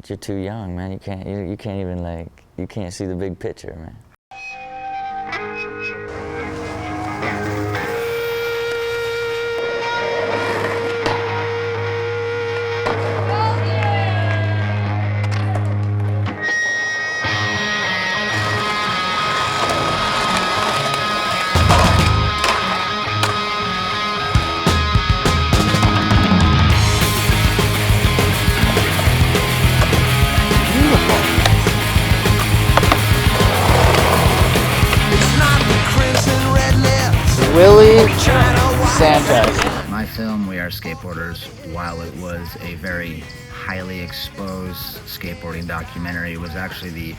you're too young, man. You can't even you can't see the big picture, man. Sanchez. My film, We Are Skateboarders, while it was a very highly exposed skateboarding documentary, was actually the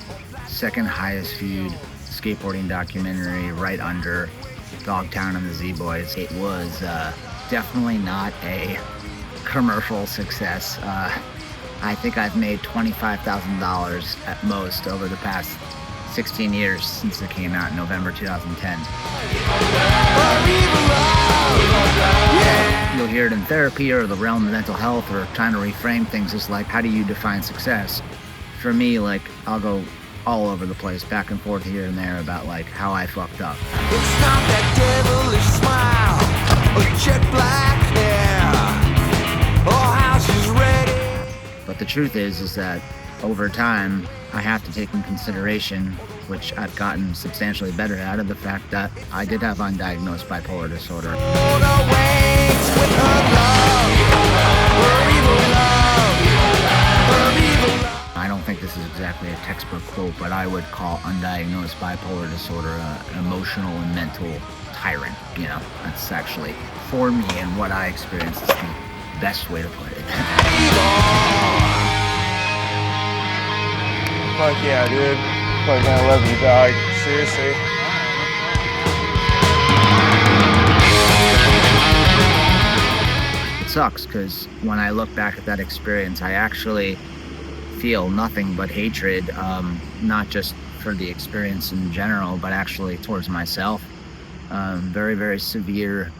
second highest viewed skateboarding documentary, right under Dogtown and the Z-Boys. It was definitely not a commercial success. I think I've made $25,000 at most over the past 16 years since it came out in November 2010. You'll hear it in therapy or the realm of mental health or trying to reframe things as like, how do you define success? For me, like, I'll go all over the place, back and forth here and there about like how I fucked up. It's not that devilish smile or jet black hair or how she's ready. But the truth is that over time, I have to take in consideration, which I've gotten substantially better at, of the fact that I did have undiagnosed bipolar disorder. I don't think this is exactly a textbook quote, but I would call undiagnosed bipolar disorder an emotional and mental tyrant. You know, that's actually, for me and what I experienced, is the best way to put it. Fuck yeah, dude. Fuck, I love you, dog. Seriously. It sucks, because when I look back at that experience, I actually feel nothing but hatred, not just for the experience in general, but actually towards myself. Very, very severe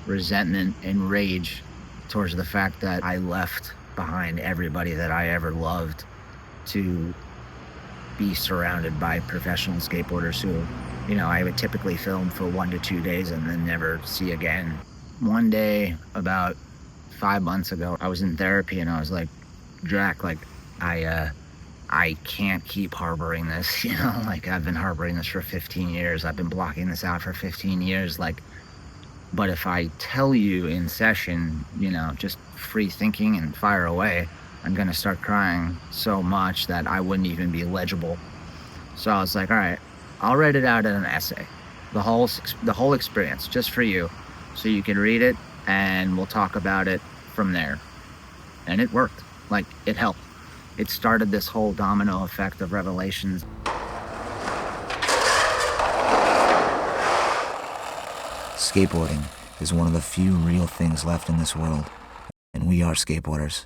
resentment and rage towards the fact that I left behind everybody that I ever loved to be surrounded by professional skateboarders who, you know, I would typically film for 1 to 2 days and then never see again. One day, about 5 months ago, I was in therapy and I was like, Jack, like, I can't keep harboring this, you know, like, I've been harboring this for 15 years. I've been blocking this out for 15 years. Like, but if I tell you in session, you know, just free thinking and fire away, I'm gonna start crying so much that I wouldn't even be legible. So I was like, all right, I'll write it out in an essay, the whole experience, just for you, so you can read it and we'll talk about it from there. And it worked. Like, it helped. It started this whole domino effect of revelations. Skateboarding is one of the few real things left in this world, and we are skateboarders.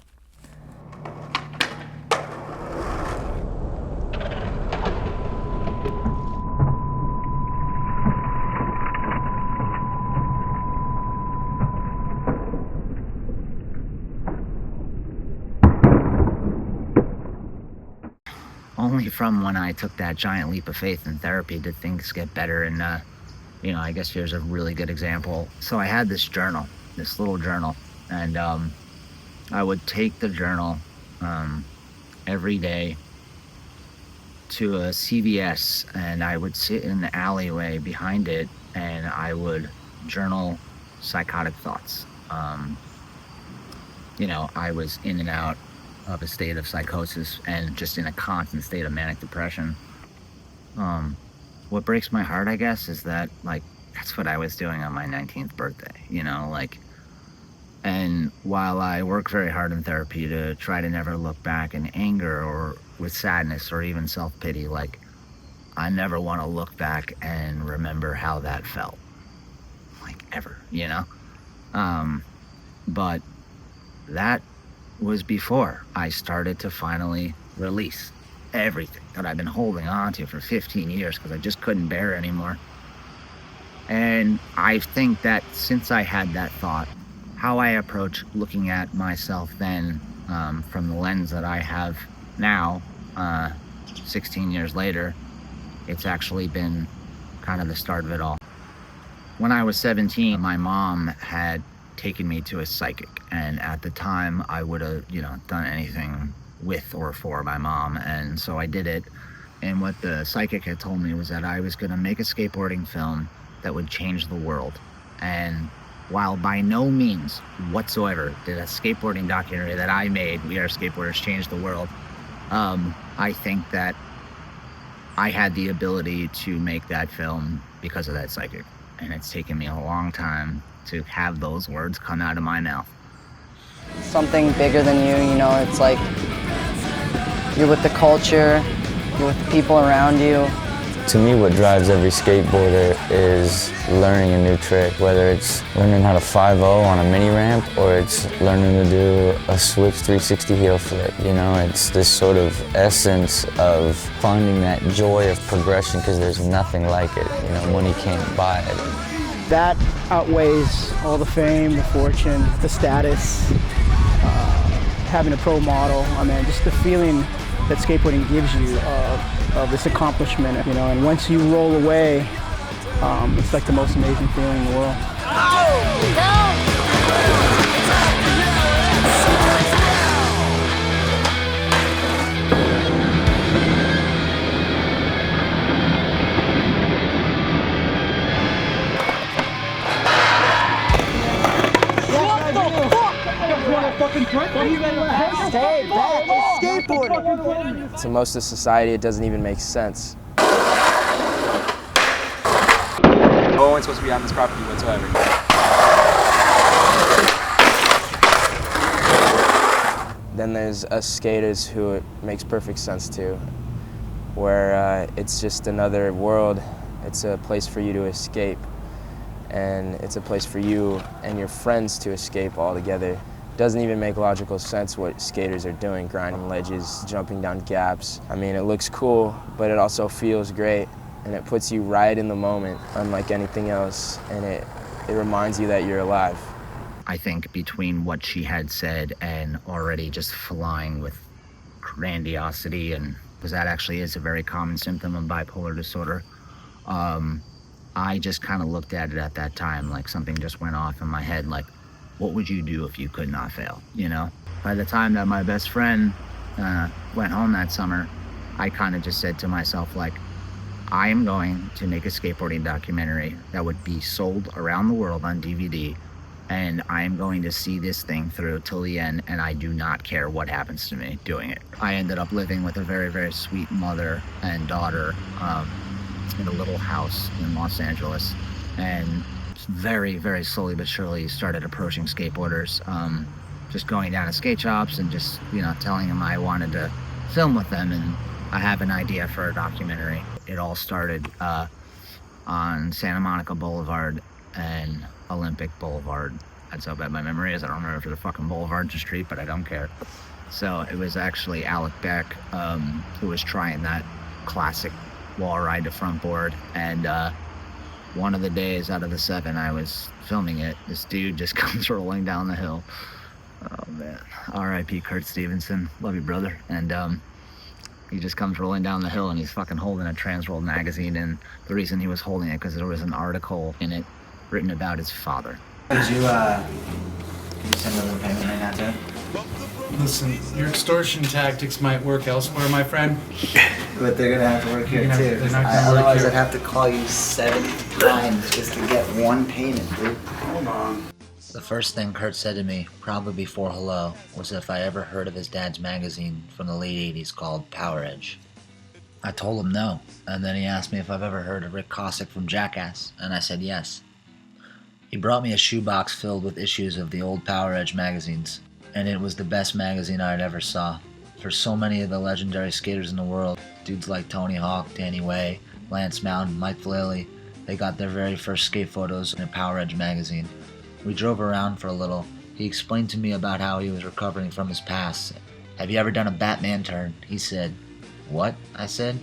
Only from when I took that giant leap of faith in therapy did things get better. And, you know, I guess here's a really good example. So I had this journal, this little journal, and I would take the journal every day to a CVS, and I would sit in the alleyway behind it, and I would journal psychotic thoughts. You know, I was in and out of a state of psychosis and just in a constant state of manic depression. What breaks my heart, I guess, is that, like, that's what I was doing on my 19th birthday, you know, like, and while I work very hard in therapy to try to never look back in anger or with sadness or even self-pity, like, I never want to look back and remember how that felt, like, ever, you know? But that was before I started to finally release everything that I've been holding on to for 15 years because I just couldn't bear it anymore. And I think that since I had that thought, how I approach looking at myself then, from the lens that I have now, 16 years later, it's actually been kind of the start of it all. When I was 17, my mom had taken me to a psychic, and at the time I would have, done anything with or for my mom, and so I did it. And what the psychic had told me was that I was going to make a skateboarding film that would change the world. And while by no means whatsoever did a skateboarding documentary that I made, We Are Skateboarders, change the world, I think that I had the ability to make that film because of that psychic. And it's taken me a long time to have those words come out of my mouth. Something bigger than you, it's like you're with the culture, you're with the people around you. To me, what drives every skateboarder is learning a new trick, whether it's learning how to 5-0 on a mini ramp or it's learning to do a switch 360 heel flip. It's this sort of essence of finding that joy of progression, because there's nothing like it. Money can't buy it. That outweighs all the fame, the fortune, the status, having a pro model. Just the feeling that skateboarding gives you of this accomplishment, and once you roll away, it's like the most amazing feeling in the world. Stay back, it's skateboarding. To most of society, it doesn't even make sense. No one's supposed to be on this property whatsoever. Then there's us skaters who it makes perfect sense to, where it's just another world. It's a place for you to escape, and it's a place for you and your friends to escape all together. Doesn't even make logical sense what skaters are doing, grinding ledges, jumping down gaps. It looks cool, but it also feels great, and it puts you right in the moment, unlike anything else, and it reminds you that you're alive. I think between what she had said and already just flying with grandiosity, and because that actually is a very common symptom of bipolar disorder, I just kind of looked at it at that time like something just went off in my head, like, what would you do if you could not fail, By the time that my best friend went home that summer, I kind of just said to myself, like, I am going to make a skateboarding documentary that would be sold around the world on DVD, and I am going to see this thing through till the end, and I do not care what happens to me doing it. I ended up living with a very, very sweet mother and daughter in a little house in Los Angeles, and very, very slowly but surely started approaching skateboarders, just going down to skate shops and just, telling them I wanted to film with them, and I have an idea for a documentary. It all started on Santa Monica Boulevard and Olympic Boulevard. That's how bad my memory is. I don't remember if the fucking Boulevard's a street, but I don't care. So it was actually Alec Beck who was trying that classic wall ride to front board, and one of the days out of the 7 I was filming it, this dude just comes rolling down the hill. Oh man, R.I.P. Kurt Stevenson, love you brother. And he just comes rolling down the hill, and he's fucking holding a Transworld magazine, and the reason he was holding it because there was an article in it written about his father. Could you send over the payment right now, too? Listen, your extortion tactics might work elsewhere, my friend. But they're gonna have to work here too. Otherwise, I'd have to call you 7 times just to get one payment, dude. Hold on. The first thing Kurt said to me, probably before hello, was if I ever heard of his dad's magazine from the late 80s called Power Edge. I told him no, and then he asked me if I've ever heard of Rick Cossack from Jackass, and I said yes. He brought me a shoebox filled with issues of the old Power Edge magazines, and it was the best magazine I'd ever saw. For so many of the legendary skaters in the world, dudes like Tony Hawk, Danny Way, Lance Mountain, Mike Vallely, they got their very first skate photos in a Power Edge magazine. We drove around for a little. He explained to me about how he was recovering from his past. Have you ever done a Batman turn? He said. What? I said.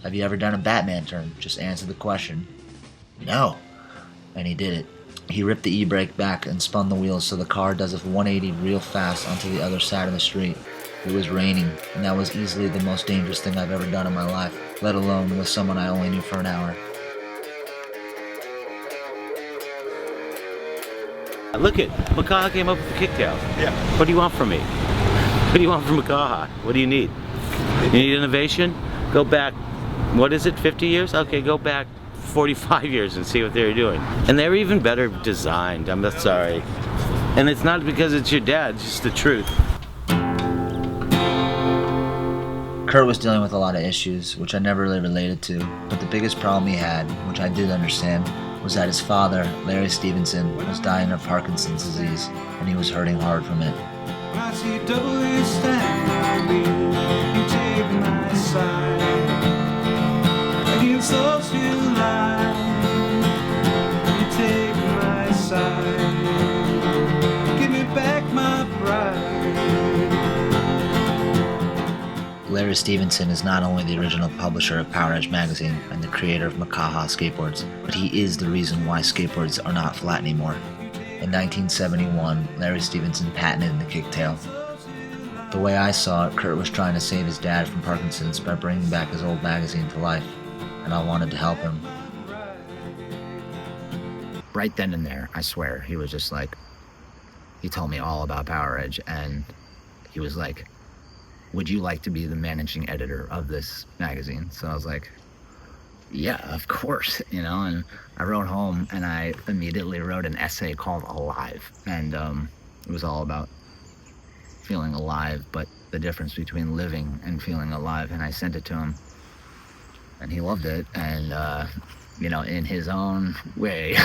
Have you ever done a Batman turn? Just answer the question. No. And he did it. He ripped the e-brake back and spun the wheels so the car does a 180 real fast onto the other side of the street. It was raining, and that was easily the most dangerous thing I've ever done in my life, let alone with someone I only knew for an hour. Look it, Makaha came up with the kicktail. Yeah. What do you want from me? What do you want from Makaha? What do you need? You need innovation? Go back, what is it, 50 years? Okay, go back 45 years and see what they were doing. And they were even better designed, I'm sorry. And it's not because it's your dad, it's just the truth. Kurt was dealing with a lot of issues, which I never really related to, but the biggest problem he had, which I did understand, was that his father, Larry Stevenson, was dying of Parkinson's disease, and he was hurting hard from it. I see double you stand by me, you take my side, against those who lie, you take my side, give me back my pride. Larry Stevenson is not only the original publisher of Power Edge magazine and the creator of Makaha skateboards, but he is the reason why skateboards are not flat anymore. In 1971, Larry Stevenson patented the kicktail. The way I saw it, Kurt was trying to save his dad from Parkinson's by bringing back his old magazine to life, and I wanted to help him. Right then and there, I swear, he was just like, he told me all about Power Edge, and he was like, would you like to be the managing editor of this magazine? So I was like, yeah, of course, you know, and I wrote home and I immediately wrote an essay called Alive. And it was all about feeling alive, but the difference between living and feeling alive. And I sent it to him and he loved it. And, you know, in his own way.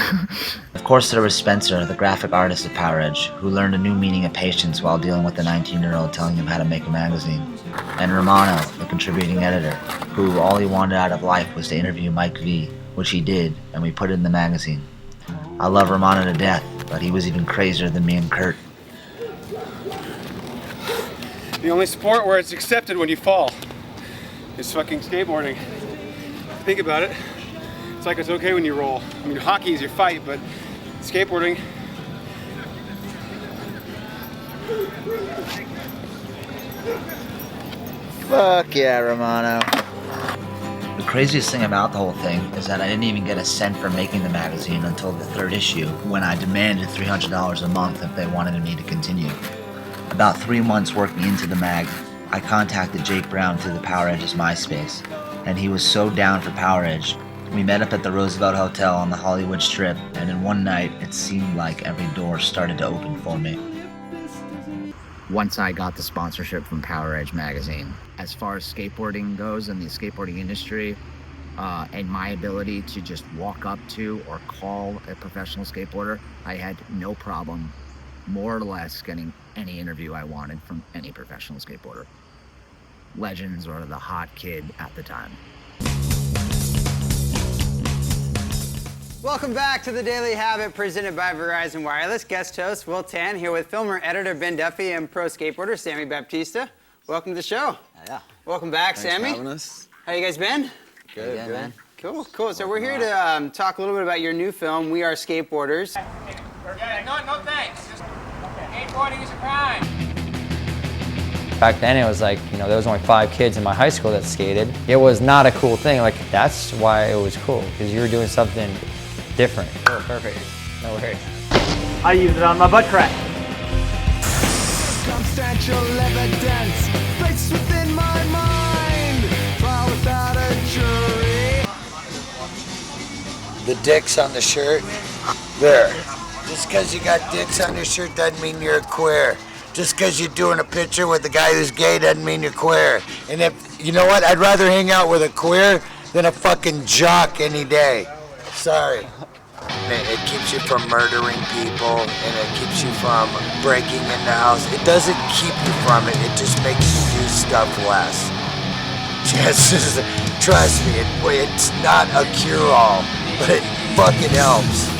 Of course, there was Spencer, the graphic artist of Power Edge, who learned a new meaning of patience while dealing with a 19-year-old telling him how to make a magazine. And Romano, the contributing editor, who all he wanted out of life was to interview Mike V, which he did, and we put it in the magazine. I love Romano to death, but he was even crazier than me and Kurt. The only sport where it's accepted when you fall is fucking skateboarding. Think about it. It's like it's okay when you roll. I mean, hockey is your fight, but skateboarding. Fuck yeah, Romano. The craziest thing about the whole thing is that I didn't even get a cent for making the magazine until the third issue, when I demanded $300 a month if they wanted me to continue. About 3 months working into the mag, I contacted Jake Brown through the Power Edge's MySpace, and he was so down for Power Edge. We met up at the Roosevelt Hotel on the Hollywood Strip, and in one night, it seemed like every door started to open for me. Once I got the sponsorship from Power Edge magazine, as far as skateboarding goes and the skateboarding industry, and my ability to just walk up to or call a professional skateboarder, I had no problem, more or less, getting any interview I wanted from any professional skateboarder. Legends or the hot kid at the time. Welcome back to The Daily Habit, presented by Verizon Wireless. Guest host Will Tan here with filmer, editor Ben Duffy, and pro skateboarder Sammy Baptista. Welcome to the show. Yeah. Welcome back, Thanks Sammy. for having us. How you guys been? Good, yeah, good. man. Cool, cool. So we're here to talk a little bit about your new film, We Are Skateboarders. No thanks. Skateboarding is a crime. Back then it was like, you know, there was only 5 kids in my high school that skated. It was not a cool thing. Like, that's why it was cool, because you were doing something different. Oh, perfect. No worries. I use it on my butt crack. Circumstantial evidence placed within my mind, trial without a jury. The dicks on the shirt, there. Just because you got dicks on your shirt doesn't mean you're a queer. Just because you're doing a picture with a guy who's gay doesn't mean you're queer. And if, you know what, I'd rather hang out with a queer than a fucking jock any day. Sorry. It keeps you from murdering people, and it keeps you from breaking in the house. It doesn't keep you from it, it just makes you do stuff less. Just trust me, it's not a cure-all, but it fucking helps.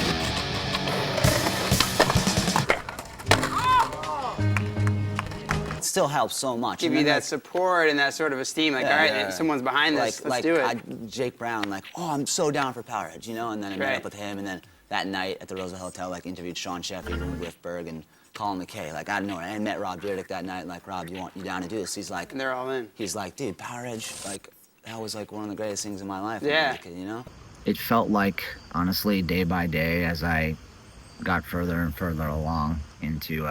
Still helps so much. Give you that support and that sort of esteem, like, all right, someone's behind this, let's do it. Jake Brown, like, oh, I'm so down for Power Edge, you know, and then I met up with him, and then that night at the Roosevelt Hotel, like, interviewed Sean Sheffield and Griff Berg, and calling McKay. Like, I don't know. I met Rob Dyrdek that night. Like, Rob, you down to do this? He's like, And they're all in. He's like, dude, Power Edge, like, that was like one of the greatest things in my life. Yeah. Like, you know? It felt like, honestly, day by day, as I got further and further along into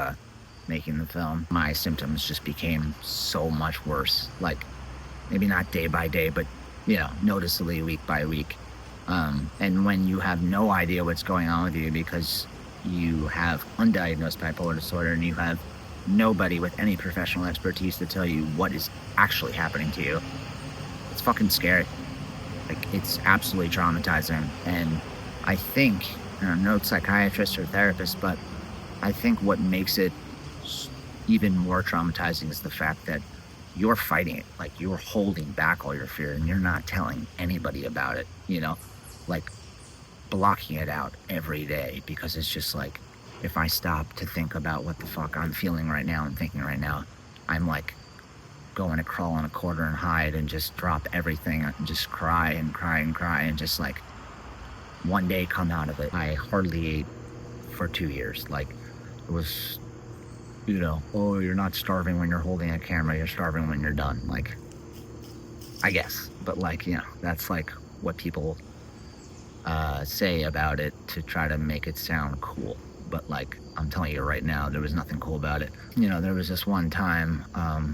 making the film, my symptoms just became so much worse. Like, maybe not day by day, but, you know, noticeably week by week. And when you have no idea what's going on with you because you have undiagnosed bipolar disorder and you have nobody with any professional expertise to tell you what is actually happening to you, it's fucking scary. Like, it's absolutely traumatizing. And I think, I'm no psychiatrist or therapist, but I think what makes it even more traumatizing is the fact that you're fighting it. Like, you're holding back all your fear and you're not telling anybody about it, you know? Like, blocking it out every day, because it's just like, if I stop to think about what the fuck I'm feeling right now and thinking right now, I'm like going to crawl in a corner and hide and just drop everything and just cry and cry and cry and just like one day come out of it. I hardly ate for 2 years. Like, it was, you know, oh, you're not starving when you're holding a camera, you're starving when you're done. Like, I guess, but like, you know, that's like what people say about it to try to make it sound cool. But like, I'm telling you right now, there was nothing cool about it. You know, there was this one time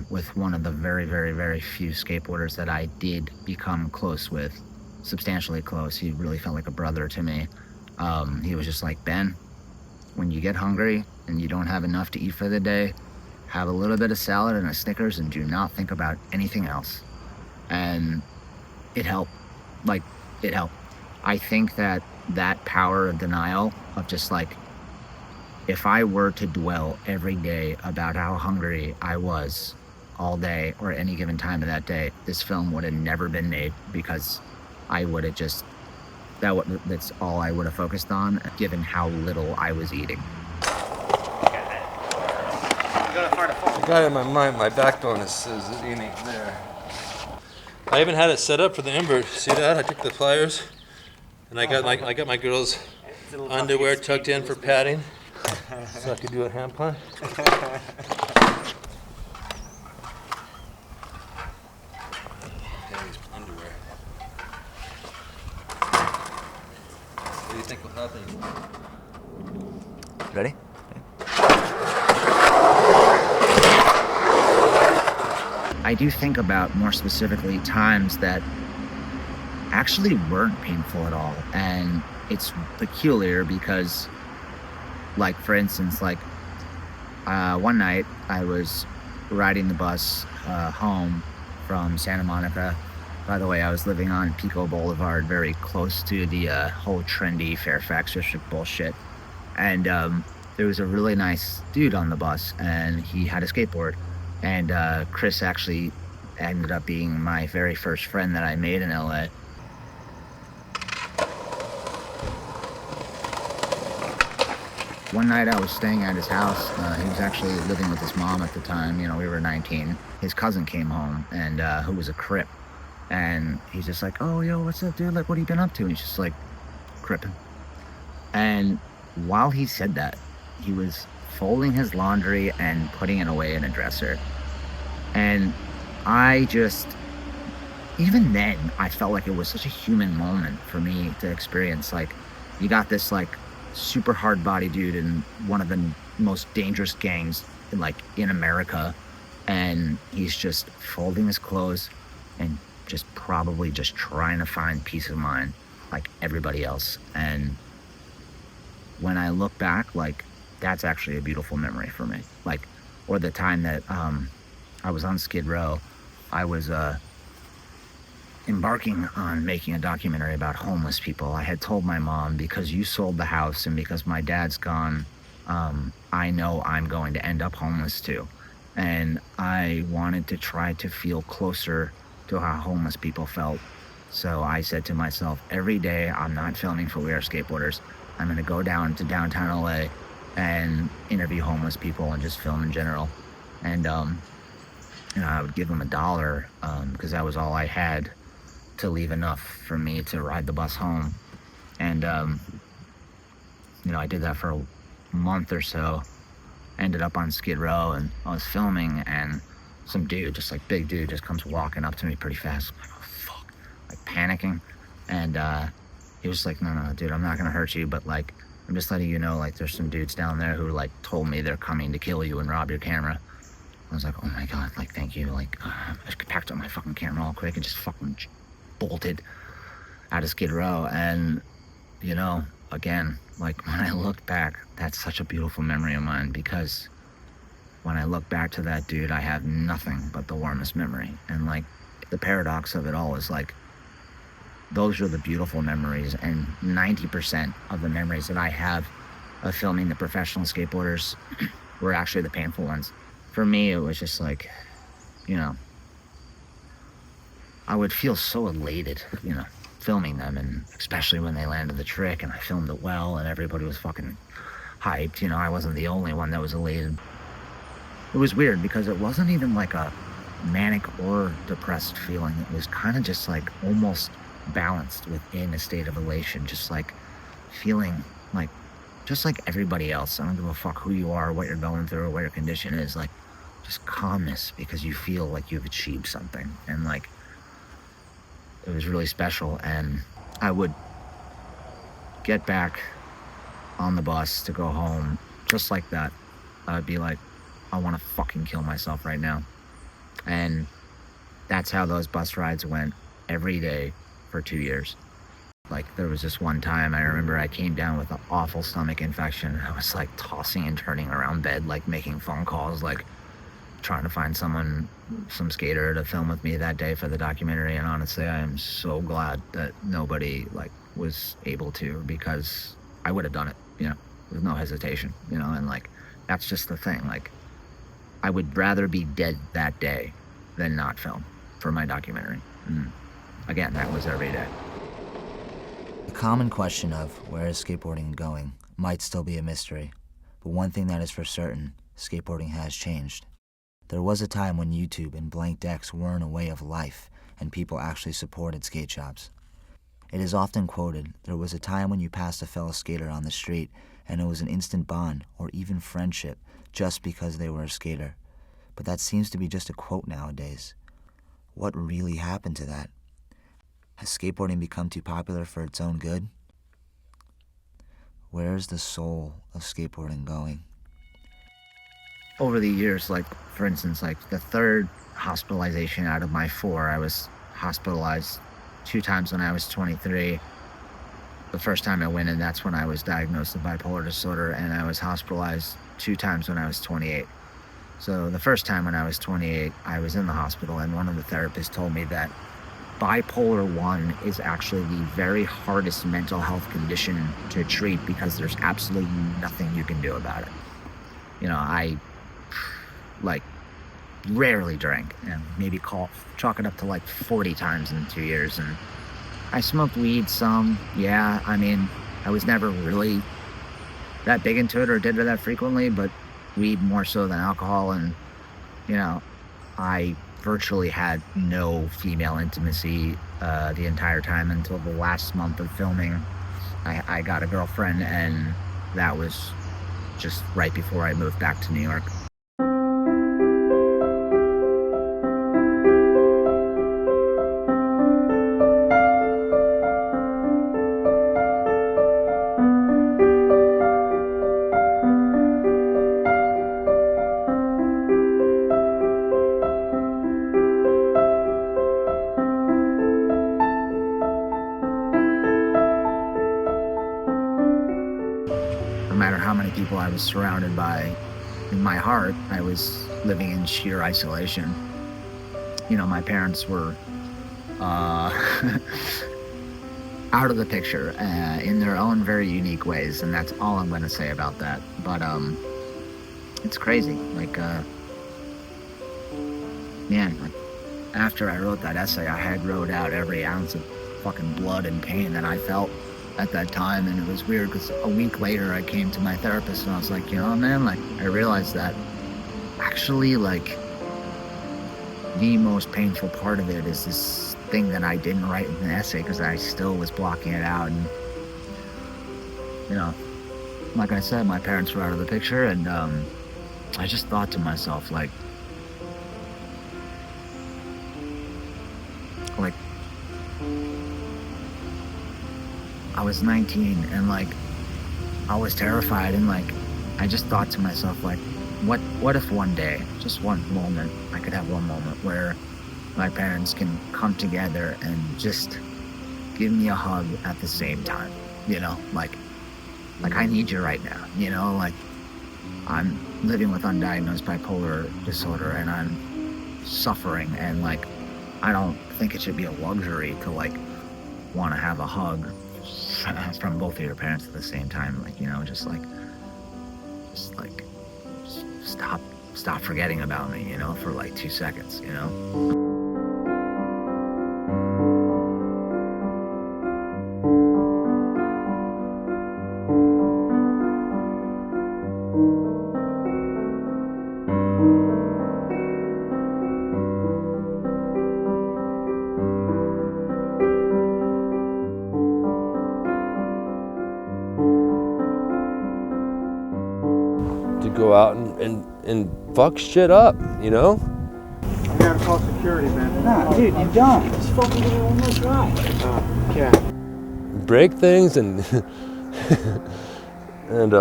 with one of the very, very, very few skateboarders that I did become close with, substantially close. He really felt like a brother to me. He was just like, Ben, when you get hungry and you don't have enough to eat for the day, have a little bit of salad and a Snickers and do not think about anything else. And it helped. Like, it helped. I think that that power of denial of just like, if I were to dwell every day about how hungry I was all day or any given time of that day, this film would have never been made, because I would have just, that's all I would have focused on, given how little I was eating. I got it in my mind, my backbone is leaning there. I even had it set up for the invert. See that? I took the pliers and I got my girls' underwear tucked in for padding, so I could do a hand plant. Underwear. What do you think will happen? Ready? I do think about, more specifically, times that actually weren't painful at all. And it's peculiar because, like, for instance, like, one night I was riding the bus home from Santa Monica. By the way, I was living on Pico Boulevard, very close to the whole trendy Fairfax District bullshit. And there was a really nice dude on the bus, and he had a skateboard. And Chris actually ended up being my very first friend that I made in LA. One night I was staying at his house. He was actually living with his mom at the time. You know, we were 19. His cousin came home, and who was a Crip. And he's just like, oh, yo, what's up, dude? Like, what have you been up to? And he's just like, cripping. And while he said that, he was folding his laundry and putting it away in a dresser. And I just, even then, I felt like it was such a human moment for me to experience. Like, you got this like super hard body dude in one of the most dangerous gangs in America, and he's just folding his clothes and just probably just trying to find peace of mind like everybody else. And when I look back, like, that's actually a beautiful memory for me. Like, or the time that I was on Skid Row, I was embarking on making a documentary about homeless people. I had told my mom, because you sold the house and because my dad's gone, I know I'm going to end up homeless too. And I wanted to try to feel closer to how homeless people felt. So I said to myself, every day I'm not filming for We Are Skateboarders, I'm gonna go down to downtown LA and interview homeless people and just film in general. And you know, I would give them $1 because that was all I had to leave enough for me to ride the bus home. And you know, I did that for a month or so, ended up on Skid Row, and I was filming, and some dude, just like big dude, just comes walking up to me pretty fast. I'm like, oh fuck, like panicking. And he was like, no, dude, I'm not gonna hurt you, but like, I'm just letting you know, like, there's some dudes down there who like told me they're coming to kill you and rob your camera. I was like, oh my God, like, thank you. Like, I just packed up my fucking camera all quick and just fucking bolted out of Skid Row. And, you know, again, like, when I look back, that's such a beautiful memory of mine, because when I look back to that dude, I have nothing but the warmest memory. And like, the paradox of it all is like, those are the beautiful memories, and 90% of the memories that I have of filming the professional skateboarders were actually the painful ones. For me, it was just like, you know, I would feel so elated, you know, filming them, and especially when they landed the trick and I filmed it well and everybody was fucking hyped. You know, I wasn't the only one that was elated. It was weird because it wasn't even like a manic or depressed feeling. It was kind of just like almost balanced within a state of elation, just like feeling like just like everybody else. I don't give a fuck who you are, what you're going through, or what your condition is. Like, just calmness because you feel like you've achieved something. And like, it was really special. And I would get back on the bus to go home just like that. I'd be like, I want to fucking kill myself right now. And that's how those bus rides went every day for 2 years. Like, there was this one time I remember I came down with an awful stomach infection. I was like tossing and turning around bed, like making phone calls, like trying to find someone, some skater to film with me that day for the documentary. And honestly, I am so glad that nobody like was able to, because I would have done it, you know, with no hesitation, you know. And like, that's just the thing. Like, I would rather be dead that day than not film for my documentary. And again, that was every day. The common question of where is skateboarding going might still be a mystery, but one thing that is for certain, skateboarding has changed. There was a time when YouTube and blank decks weren't a way of life and people actually supported skate shops. It is often quoted, there was a time when you passed a fellow skater on the street and it was an instant bond or even friendship just because they were a skater. But that seems to be just a quote nowadays. What really happened to that? Has skateboarding become too popular for its own good? Where's the soul of skateboarding going? Over the years, like, for instance, like the third hospitalization out of my 4, I was hospitalized 2 times when I was 23. The first time I went in, that's when I was diagnosed with bipolar disorder, and I was hospitalized 2 times when I was 28. So the first time when I was 28, I was in the hospital, and one of the therapists told me that bipolar 1 is actually the very hardest mental health condition to treat because there's absolutely nothing you can do about it. You know, I like rarely drank, and maybe chalk it up to like 40 times in 2 years. And I smoked weed some, yeah. I mean, I was never really that big into it or did it that frequently, but weed more so than alcohol. And, you know, I virtually had no female intimacy the entire time until the last month of filming. I got a girlfriend, and that was just right before I moved back to New York. No matter how many people I was surrounded by, in my heart, I was living in sheer isolation. You know, my parents were out of the picture in their own very unique ways, and that's all I'm going to say about that. But it's crazy. Like, man, like, after I wrote that essay, I had wrote out every ounce of fucking blood and pain that I felt at that time. And it was weird because a week later I came to my therapist and I was like, you know, man, like, I realized that actually, like, the most painful part of it is this thing that I didn't write in the essay because I still was blocking it out. And, you know, like I said, my parents were out of the picture, and I just thought to myself, like I was 19 and like I was terrified, and like I just thought to myself, like what if one day, just one moment, I could have one moment where my parents can come together and just give me a hug at the same time, you know, like I need you right now, you know, like I'm living with undiagnosed bipolar disorder and I'm suffering, and like I don't think it should be a luxury to like want to have a hug from both of your parents at the same time, like, you know, just stop forgetting about me, you know, for like 2 seconds, you know. Go out and fuck shit up, you know? I gotta call security, man. Nah, dude, you don't. Just fucking give it one more try. Okay. Break things and and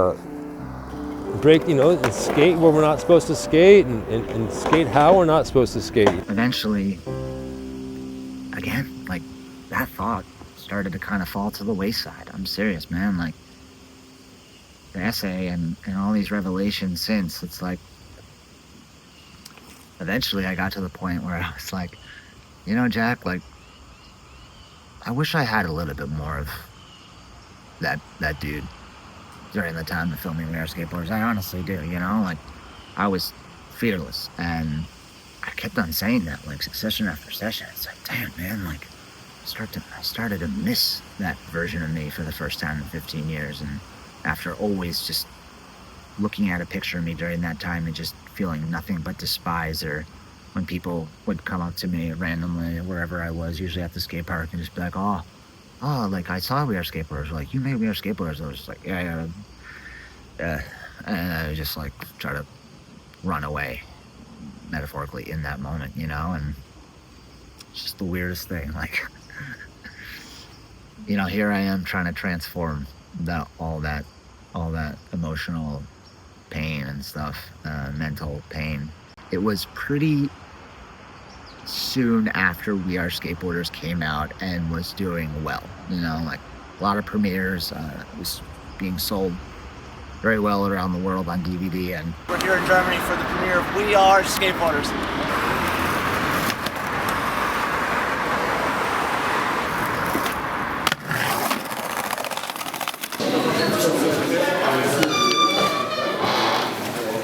break, you know, and skate where we're not supposed to skate, and skate how we're not supposed to skate. Eventually, again, like that thought started to kind of fall to the wayside. I'm serious, man. Like the essay and all these revelations since, it's like eventually I got to the point where I was like, you know, Jack, like I wish I had a little bit more of that dude during the time of filming We Are Skateboarders. I honestly do, you know, like I was fearless, and I kept on saying that, like session after session. It's like, damn, man, like I started to miss that version of me for the first time in 15 years, and after always just looking at a picture of me during that time and just feeling nothing but despise, or when people would come up to me randomly wherever I was, usually at the skate park, and just be like, oh, like I saw We Are Skateboarders, like you made We Are Skateboarders. I was just like, yeah, and I would just like try to run away metaphorically in that moment, you know. And it's just the weirdest thing, like you know, here I am trying to transform all that emotional pain and stuff, mental pain. It was pretty soon after We Are Skateboarders came out and was doing well, you know, like a lot of premieres. It was being sold very well around the world on DVD, and we're here in Germany for the premiere of We Are Skateboarders.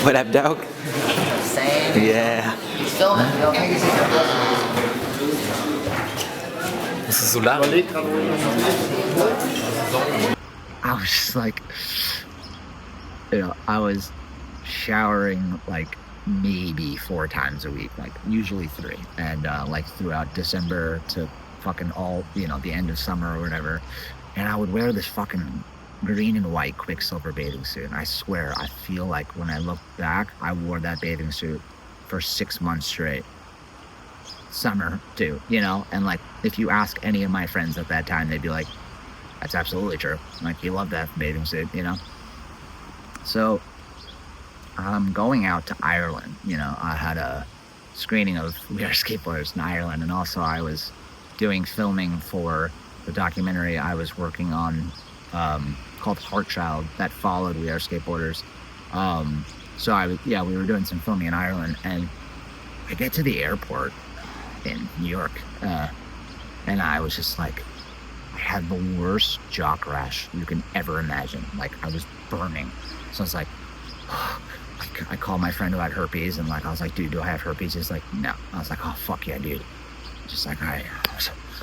What up, dog? Same. Yeah. He's filming. This is so loud. I was just like, you know, I was showering like maybe 4 times a week, like usually 3, and like throughout December to fucking all, you know, the end of summer or whatever. And I would wear this fucking green and white Quicksilver bathing suit, and I swear I feel like when I look back, I wore that bathing suit for 6 months straight, summer too, you know. And like if you ask any of my friends at that time, they'd be like, that's absolutely true, like you love that bathing suit, you know. So I'm going out to Ireland, you know. I had a screening of We Are Skateboarders in Ireland, and also I was doing filming for the documentary I was working on called Heartchild that followed We Are Skateboarders. So we were doing some filming in Ireland, and I get to the airport in New York, and I was just like, I had the worst jock rash you can ever imagine. Like I was burning. So I was like, I called my friend who had herpes, and like I was like, dude, do I have herpes? He's like, no. I was like, oh fuck yeah, dude. Just like, all right.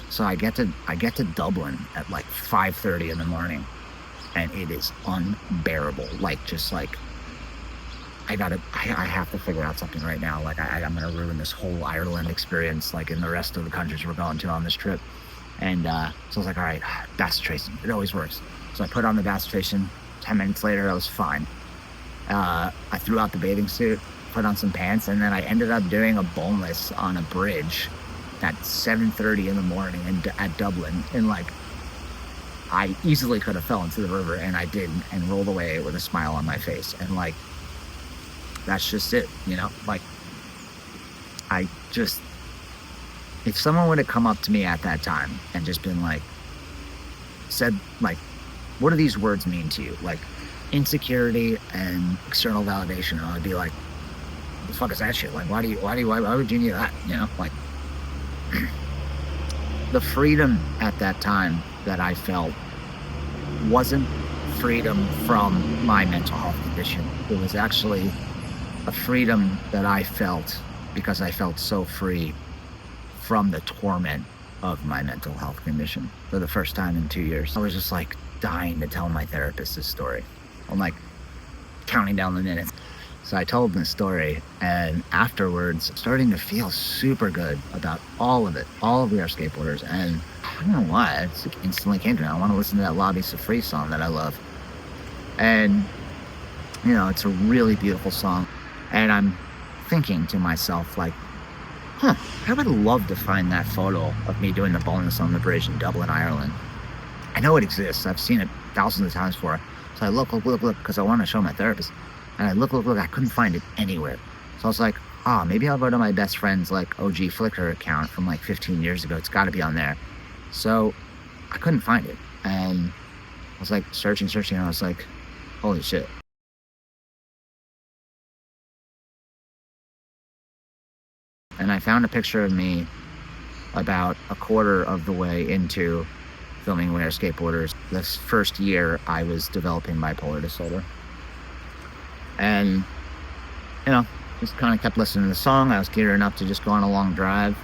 So I get to Dublin at like 5:30 in the morning, and it is unbearable. Like just like I have to figure out something right now. Like I'm gonna ruin this whole Ireland experience, like in the rest of the countries we're going to on this trip. And so I was like, all right, bacillation, it always works. So I put on the bacillation. 10 minutes later, I was fine. I threw out the bathing suit, put on some pants, and then I ended up doing a boneless on a bridge at 7:30 in the morning at Dublin. And like, I easily could have fell into the river, and I didn't, and rolled away with a smile on my face. And like, that's just it, you know? Like, if someone would have come up to me at that time and just been like, said like, what do these words mean to you? Like, insecurity and external validation. And I'd be like, what the fuck is that shit? Like, why would you need that? You know, like, the freedom at that time that I felt wasn't freedom from my mental health condition. It was actually a freedom that I felt because I felt so free from the torment of my mental health condition for the first time in 2 years. I was just like dying to tell my therapist this story. I'm like counting down the minutes. So I told him the story, and afterwards starting to feel super good about all of it, all of We Are Skateboarders. And I don't know why, it just instantly came to me. I want to listen to that Lobby Free song that I love. And, you know, it's a really beautiful song. And I'm thinking to myself, like, I would love to find that photo of me doing the bonus on the bridge in Dublin, Ireland. I know it exists. I've seen it thousands of times before. So I look, because I want to show my therapist. And I look, I couldn't find it anywhere. So I was like, maybe I'll go to my best friend's like OG Flickr account from like 15 years ago. It's got to be on there. So I couldn't find it. And I was like searching, and I was like, holy shit. And I found a picture of me about a quarter of the way into filming We Are Skateboarders. This first year I was developing bipolar disorder. And, you know, just kind of kept listening to the song. I was gearing up to just go on a long drive.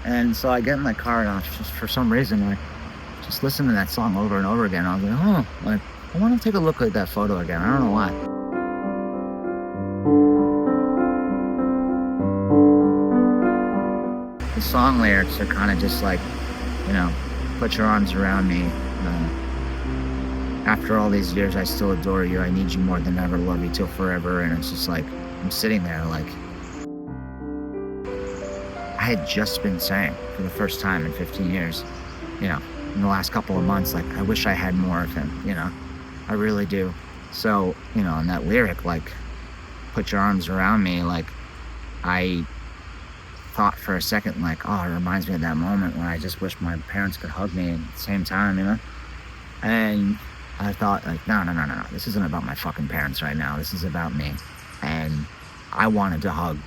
And so I get in my car, and just for some reason, I just listen to that song over and over again. I was like, I want to take a look at that photo again. I don't know why. The song lyrics are kind of just like, you know, put your arms around me. After all these years, I still adore you. I need you more than ever, love you till forever. And it's just like, I'm sitting there like, I had just been saying for the first time in 15 years, you know, in the last couple of months, like, I wish I had more of him, you know, I really do. So, you know, in that lyric, like, put your arms around me, like, I thought for a second, like, it reminds me of that moment when I just wish my parents could hug me at the same time, you know? And I thought, like, no, this isn't about my fucking parents right now. This is about me. And I wanted to hug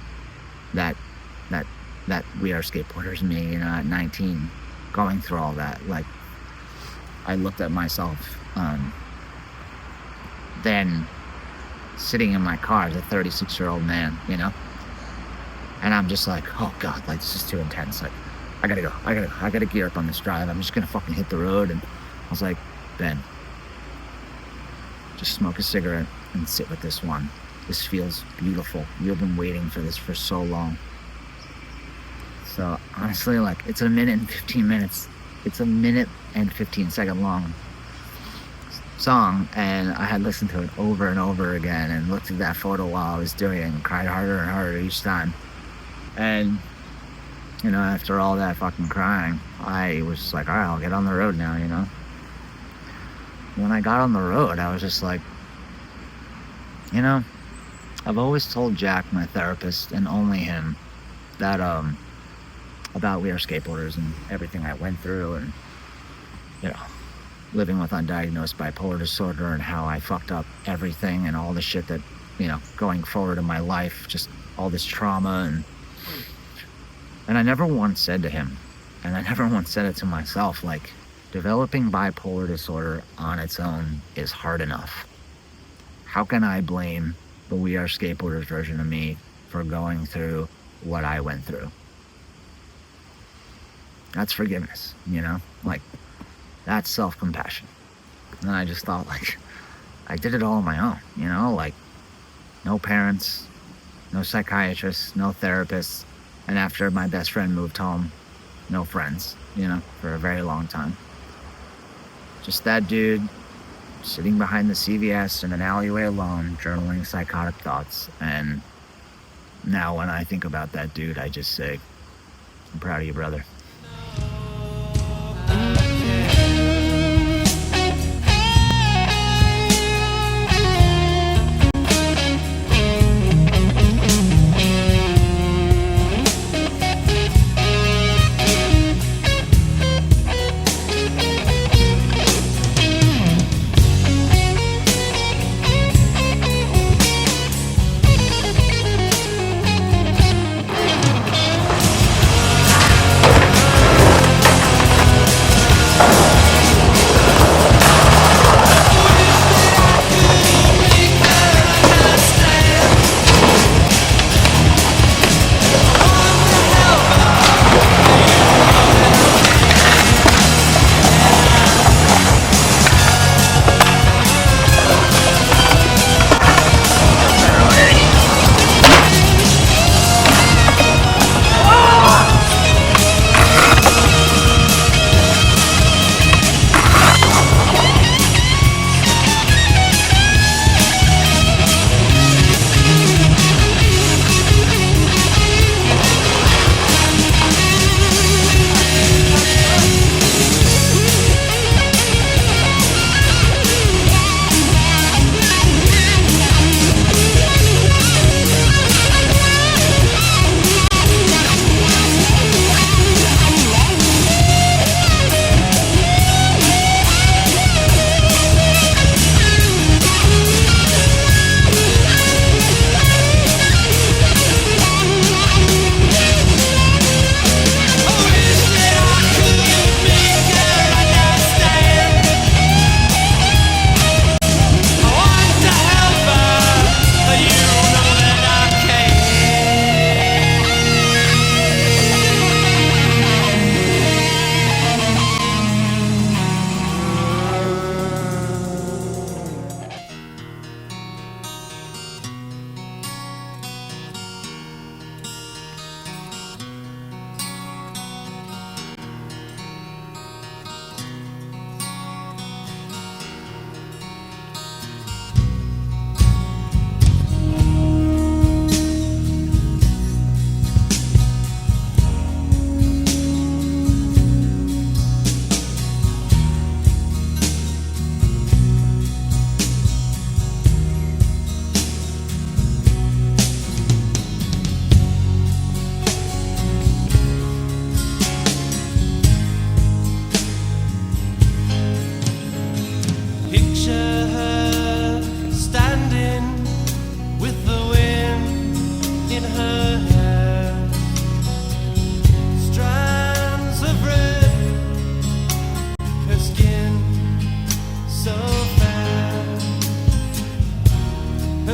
that We Are Skateboarders me, you know, at 19, going through all that. Like, I looked at myself, then sitting in my car as a 36-year-old man, you know? And I'm just like, oh God, like, this is too intense. Like, I gotta go. I gotta gear up on this drive. I'm just gonna fucking hit the road. And I was like, Ben, just smoke a cigarette and sit with this one. This feels beautiful. You've been waiting for this for so long. So honestly, like, it's a minute and 15 minutes. It's a minute and 15 second long song, and I had listened to it over and over again and looked at that photo while I was doing it and cried harder and harder each time. And, you know, after all that fucking crying, I was just like, all right, I'll get on the road now, you know? When I got on the road, I was just like, you know, I've always told Jack, my therapist, and only him, that, about We Are Skateboarders and everything I went through, and, you know, living with undiagnosed bipolar disorder and how I fucked up everything and all the shit that, you know, going forward in my life, just all this trauma. And I never once said to him, and I never once said it to myself, like, developing bipolar disorder on its own is hard enough. How can I blame the We Are Skateboarders version of me for going through what I went through? That's forgiveness, you know? Like, that's self-compassion. And I just thought, like, I did it all on my own, you know? Like, no parents, no psychiatrists, no therapists. And after my best friend moved home, no friends, you know, for a very long time. Just that dude sitting behind the CVS in an alleyway alone, journaling psychotic thoughts. And now when I think about that dude, I just say, I'm proud of you, brother.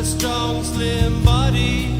Strong, slim body